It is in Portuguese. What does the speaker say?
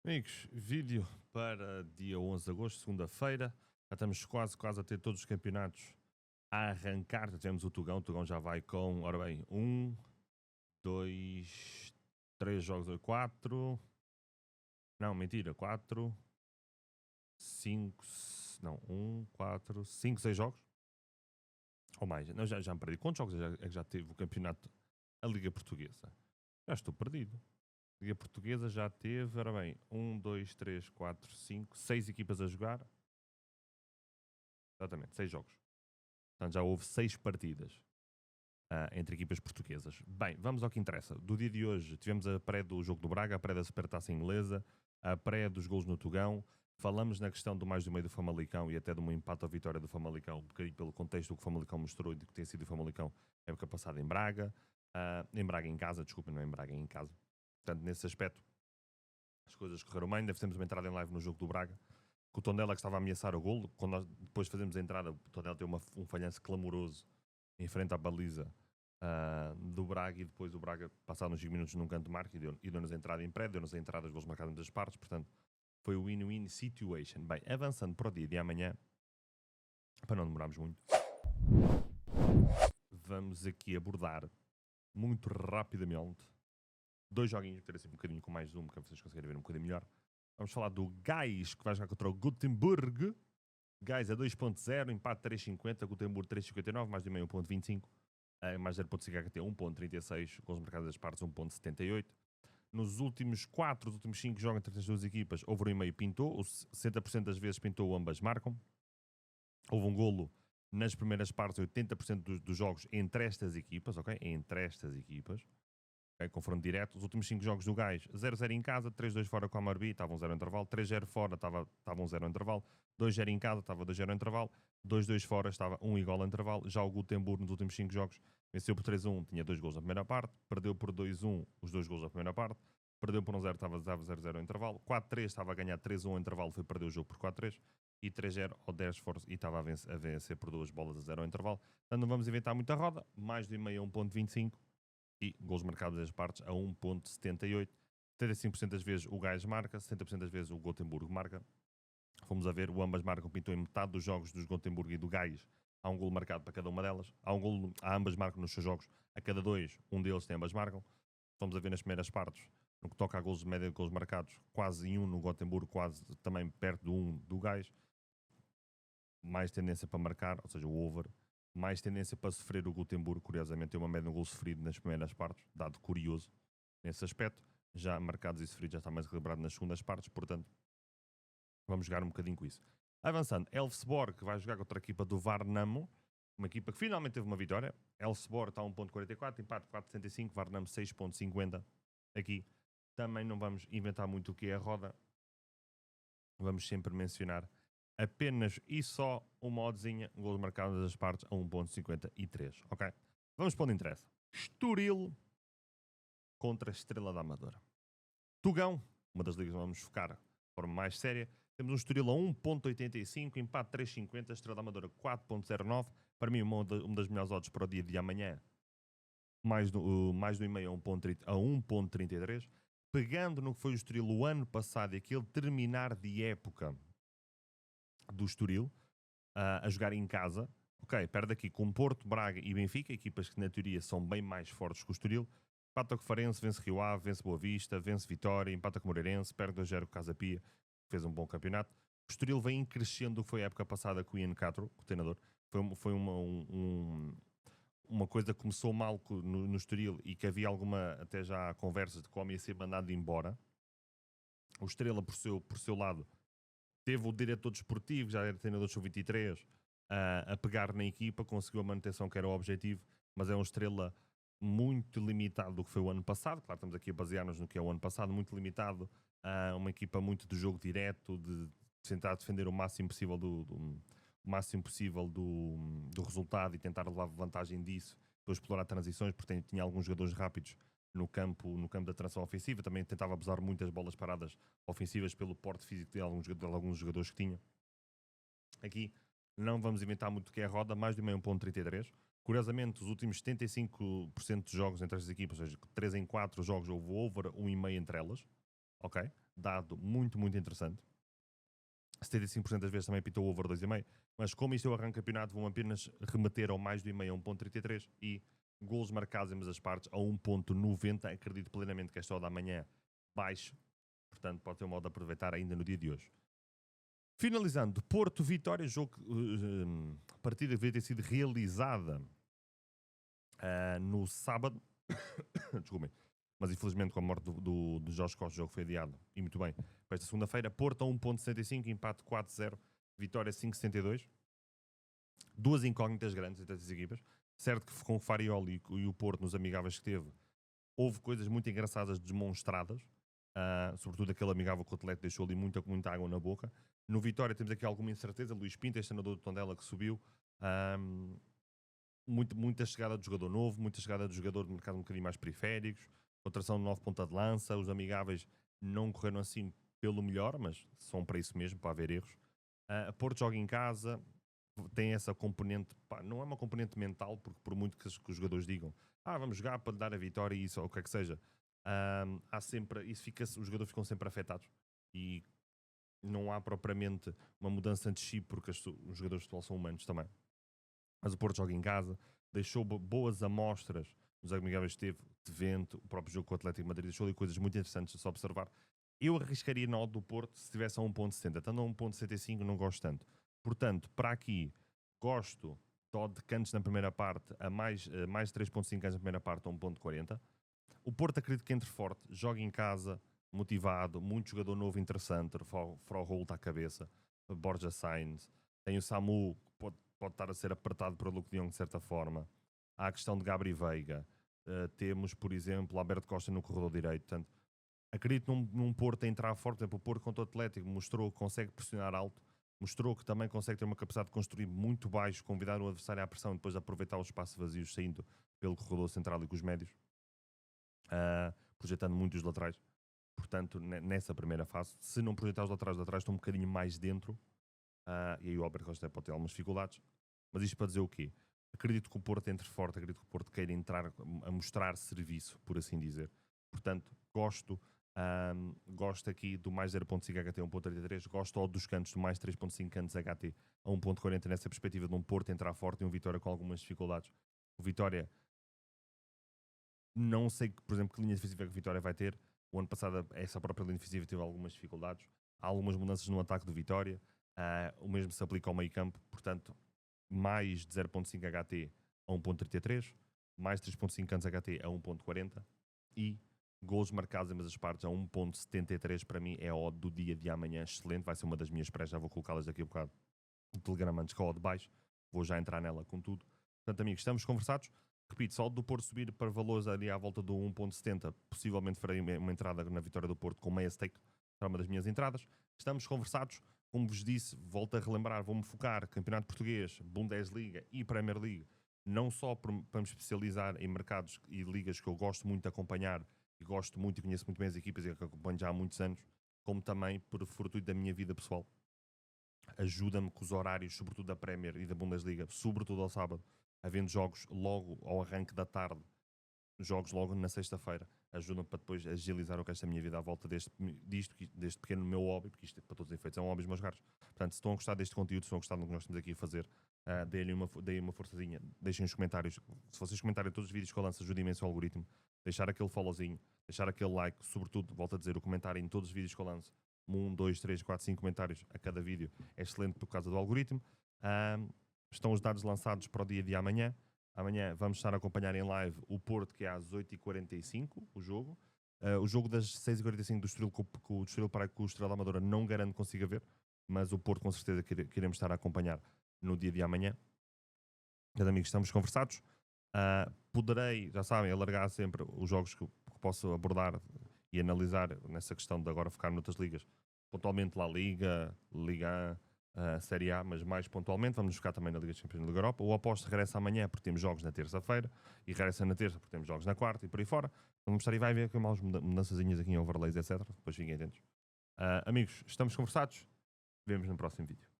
Amigos, vídeo para dia 11 de agosto, segunda-feira. Já estamos quase a ter todos os campeonatos a arrancar. Já tivemos o Tugão já vai com, ora bem, 1, 2, 3 jogos, 4. Não, mentira, 4, 5, não, 1, 4, 5, 6 jogos. Ou mais, não, já me perdi. Quantos jogos é que já teve o campeonato, a Liga Portuguesa? Já estou perdido. A Liga Portuguesa já teve, ora bem, 1, 2, 3, 4, 5, 6 equipas a jogar. Exatamente, 6 jogos. Portanto, já houve 6 partidas entre equipas portuguesas. Bem, vamos ao que interessa. Do dia de hoje, tivemos a pré do jogo do Braga, a pré da Supertaça Inglesa, a pré dos golos no Tugão. Falamos na questão do mais do meio do Famalicão e até de um empate ou vitória do Famalicão, um bocadinho pelo contexto do que o Famalicão mostrou e do que tem sido o Famalicão na época passada em Braga. Em Braga em casa, desculpa, não é em Braga em casa. Portanto, nesse aspecto, as coisas correram bem. Ainda fizemos uma entrada em live no jogo do Braga, que o Tondela que estava a ameaçar o golo. Quando nós depois fazemos a entrada, o Tondela tem um falhanço clamoroso em frente à baliza do Braga, e depois o Braga, passado uns 5 minutos num canto de marca, e deu-nos a entrada em pré, deu-nos a entrada, os gols marcados das partes. Portanto, foi o win-win situation. Bem, avançando para o dia de amanhã, para não demorarmos muito, vamos aqui abordar muito rapidamente 2 joguinhos, ter assim um bocadinho com mais zoom, para vocês conseguirem ver um bocadinho melhor. Vamos falar do Gais, que vai jogar contra o Gutenberg. Gais a 2.0, empate 3.50, Gutenberg 3.59, mais de meio 1.25, mais 0.5 HT 1.36, gols marcados das partes 1.78. Nos últimos 4, os últimos 5 jogos entre as duas equipas, houve 1,5 pintou, 60% das vezes pintou, ambas marcam. Houve um golo nas primeiras partes, 80% dos jogos entre estas equipas, ok? Entre estas equipas. Confronto direto. Os últimos 5 jogos do Gais, 0-0 em casa, 3-2 fora com a Marbi, estava 0 intervalo, 3-0 fora, estava 0 intervalo, 2-0 em casa, estava 2-0 intervalo, 2-2 fora, estava 1 igual ao intervalo. Já o Gutenberg nos últimos 5 jogos venceu por 3-1, tinha 2 gols na primeira parte, perdeu por 2-1 os 2 gols na primeira parte, perdeu por 1-0, estava 0-0 ao intervalo, 4-3 estava a ganhar 3-1 ao intervalo, foi perder o jogo por 4-3, e 3-0 ao 10 force, e estava a vencer por 2 bolas a 0 ao intervalo. Portanto, não vamos inventar muita roda, mais de meio a 1.25, e gols marcados das partes a 1.78. 75% das vezes o Gais marca, 60% das vezes o Gotemburgo marca. Fomos a ver, o ambas marcam, pintou em metade dos jogos dos Gotemburgo e do Gais. Há um golo marcado para cada uma delas. Há ambas marcam nos seus jogos. A cada 2, um deles tem ambas marcam. Fomos a ver nas primeiras partes, no que toca a golos de média de golos marcados, quase em 1 no Gotemburgo, quase também perto do 1 do Gais. Mais tendência para marcar, ou seja, o over. Mais tendência para sofrer o Gutenberg, curiosamente, tem uma média de gol sofrido nas primeiras partes, dado curioso nesse aspecto. Já marcados e sofridos já está mais equilibrado nas segundas partes, portanto, vamos jogar um bocadinho com isso. Avançando, Elfsborg, que vai jogar contra a equipa do Varnamo, uma equipa que finalmente teve uma vitória. Elfsborg está a 1.44, empate 4.75, Varnamo 6.50. Aqui também não vamos inventar muito o que é a roda, vamos sempre mencionar apenas e só uma oddzinha, gols marcados das partes a 1.53, ok? Vamos para onde interessa. Estoril contra a Estrela da Amadora. Tugão, uma das ligas que vamos focar de forma mais séria. Temos um Estoril a 1.85, empate 3.50, Estrela da Amadora 4.09. Para mim, uma das melhores odds para o dia de amanhã. Mais do e-mail a 1.33. Pegando no que foi o Estoril o ano passado e aquele terminar de época do Estoril, a jogar em casa. Ok, perde aqui com Porto, Braga e Benfica, equipas que na teoria são bem mais fortes que o Estoril. Empata com o Farense, vence Rio Ave, vence Boa Vista, vence Vitória, empata com o Moreirense, perde 2-0 com o Casa Pia, fez um bom campeonato. O Estoril vem crescendo do que foi a época passada com o Ian Castro, o treinador. Foi uma coisa que começou mal no Estoril e que havia alguma, até já, conversas de como ia ser mandado embora. O Estrela, por seu lado, teve o diretor desportivo, já era treinador sub-23, a pegar na equipa, conseguiu a manutenção que era o objetivo, mas é um Estrela muito limitado do que foi o ano passado. Claro, estamos aqui a basear-nos no que é o ano passado, muito limitado, uma equipa muito de jogo direto, de tentar defender o máximo possível do resultado e tentar levar vantagem disso, depois explorar transições, porque tinha alguns jogadores rápidos no campo da transição ofensiva. Também tentava abusar muitas bolas paradas ofensivas pelo porte físico de alguns jogadores que tinha. Aqui não vamos inventar muito o que é a roda, mais de meio 1.33. Curiosamente, os últimos 75% de jogos entre as equipas, ou seja, 3 em 4 jogos houve over 1,5 entre elas. Ok? dado muito, muito interessante. 75% das vezes também pitou over 2,5, mas como isto é o arranque do campeonato, vão apenas remeter ao mais do 1,5 a 1.33 e golos marcados em ambas as partes a 1.90. Acredito plenamente que esta hora da manhã baixo, portanto pode ter um modo de aproveitar ainda no dia de hoje. Finalizando, Porto-Vitória, jogo, partida que devia ter sido realizada no sábado. Desculpem. Mas infelizmente com a morte do Jorge Costa o jogo foi adiado. E muito bem. Para esta segunda-feira, Porto a 1.65, empate 4-0, Vitória 5.72. Duas incógnitas grandes entre as equipas. Certo que com o Farioli e o Porto nos amigáveis que teve, houve coisas muito engraçadas demonstradas. Sobretudo aquele amigável que o Atleta deixou ali muita água na boca. No Vitória temos aqui alguma incerteza. Luís Pinto, este treinador do Tondela que subiu. Muita chegada de jogador novo, muita chegada de jogador de mercado um bocadinho mais periféricos, contratação de 9 ponta de lança, os amigáveis não correram assim pelo melhor, mas são para isso mesmo, para haver erros. Porto joga em casa, tem essa componente, não é uma componente mental, porque por muito que os jogadores digam vamos jogar para dar a vitória e isso, ou o que é que seja, há sempre, os jogadores ficam sempre afetados e não há propriamente uma mudança de chip, porque os jogadores de futebol são humanos também. Mas o Porto joga em casa, deixou boas amostras nos amigáveis que teve de vento, o próprio jogo com o Atlético de Madrid deixou ali coisas muito interessantes a se observar. Eu arriscaria na odd do Porto se estivesse a 1.70, estando a 1.75 não gosto tanto. Portanto, para aqui, gosto de odd de cantos na primeira parte a mais 3.5 cantos na primeira parte a 1.40. O Porto acredito que entre forte, joga em casa, motivado, muito jogador novo interessante, Froholt à cabeça, Borja Sainz, tem o Samu, pode estar a ser apertado por Luke de Jong de certa forma. Há a questão de Gabri Veiga. Temos, por exemplo, Alberto Costa no corredor direito. Portanto, acredito num Porto a entrar forte. Por exemplo, o Porto contra o Atlético mostrou que consegue pressionar alto, mostrou que também consegue ter uma capacidade de construir muito baixo, convidar o adversário à pressão e depois aproveitar os espaços vazios saindo pelo corredor central e com os médios, projetando muito os laterais. Portanto, nessa primeira fase, se não projetar os laterais estão um bocadinho mais dentro. E aí o Alberto Costa pode ter algumas dificuldades. Mas isto para dizer o quê? Acredito que o Porto entre forte, acredito que o Porto queira entrar a mostrar serviço, por assim dizer. Portanto, gosto aqui do mais 0.5 HT a 1.33, gosto dos cantos do mais 3.5 cantos HT a 1.40 nessa perspectiva de um Porto entrar forte e um Vitória com algumas dificuldades. O Vitória, não sei, por exemplo, que linha defensiva que o Vitória vai ter. O ano passado essa própria linha defensiva teve algumas dificuldades. Há algumas mudanças no ataque do Vitória. O mesmo se aplica ao meio campo, portanto, mais de 0.5 HT a 1.33, mais 3.5 cantos HT a 1.40 e golos marcados em ambas as partes a 1.73. Para mim é a odd do dia de amanhã, excelente, vai ser uma das minhas prés, já vou colocá-las daqui a bocado no Telegram antes com a odd baixo, vou já entrar nela com tudo. Portanto, amigos, estamos conversados. Repito, se a odd do Porto subir para valores ali à volta do 1.70, possivelmente farei uma entrada na vitória do Porto com meia stake, será uma das minhas entradas. Estamos conversados. Como vos disse, volto a relembrar, vou-me focar Campeonato Português, Bundesliga e Premier League, não só para me especializar em mercados e ligas que eu gosto muito de acompanhar e gosto muito e conheço muito bem as equipas e que acompanho já há muitos anos, como também por fortuito da minha vida pessoal. Ajuda-me com os horários, sobretudo da Premier e da Bundesliga, sobretudo ao sábado, havendo jogos logo ao arranque da tarde, jogos logo na sexta-feira, ajudam para depois agilizar o resto da minha vida à volta deste pequeno meu hobby, porque isto para todos os efeitos é um hobby dos meus caros. Portanto, se estão a gostar deste conteúdo, se estão a gostar do que nós estamos aqui a fazer, deem uma forçazinha, deixem os comentários. Se vocês comentarem todos os vídeos que eu lanço, ajuda imenso o algoritmo. Deixar aquele followzinho, deixar aquele like, sobretudo, volto a dizer, o comentário em todos os vídeos que eu lanço. 1, 2, 3, 4, 5 comentários a cada vídeo é excelente por causa do algoritmo. Estão os dados lançados para o dia de amanhã. Amanhã vamos estar a acompanhar em live o Porto, que é às 8h45, o jogo. O jogo das 6h45 do Estoril com o Estoril Praia com o Estrela da Amadora não garanto que consiga ver, mas o Porto com certeza que iremos estar a acompanhar no dia de amanhã. Meus amigos, estamos conversados. Poderei, já sabem, alargar sempre os jogos que posso abordar e analisar nessa questão de agora focar noutras ligas. Pontualmente La Liga, Liga 1, Série A, mas mais pontualmente. Vamos focar também na Liga dos Campeões da Liga Europa. O Aposto regressa amanhã porque temos jogos na terça-feira e regressa na terça porque temos jogos na quarta e por aí fora. Vamos estar e vai ver com umas mudançazinhas aqui em overlays, etc. Depois fiquem atentos. Amigos, estamos conversados. Vemos no próximo vídeo.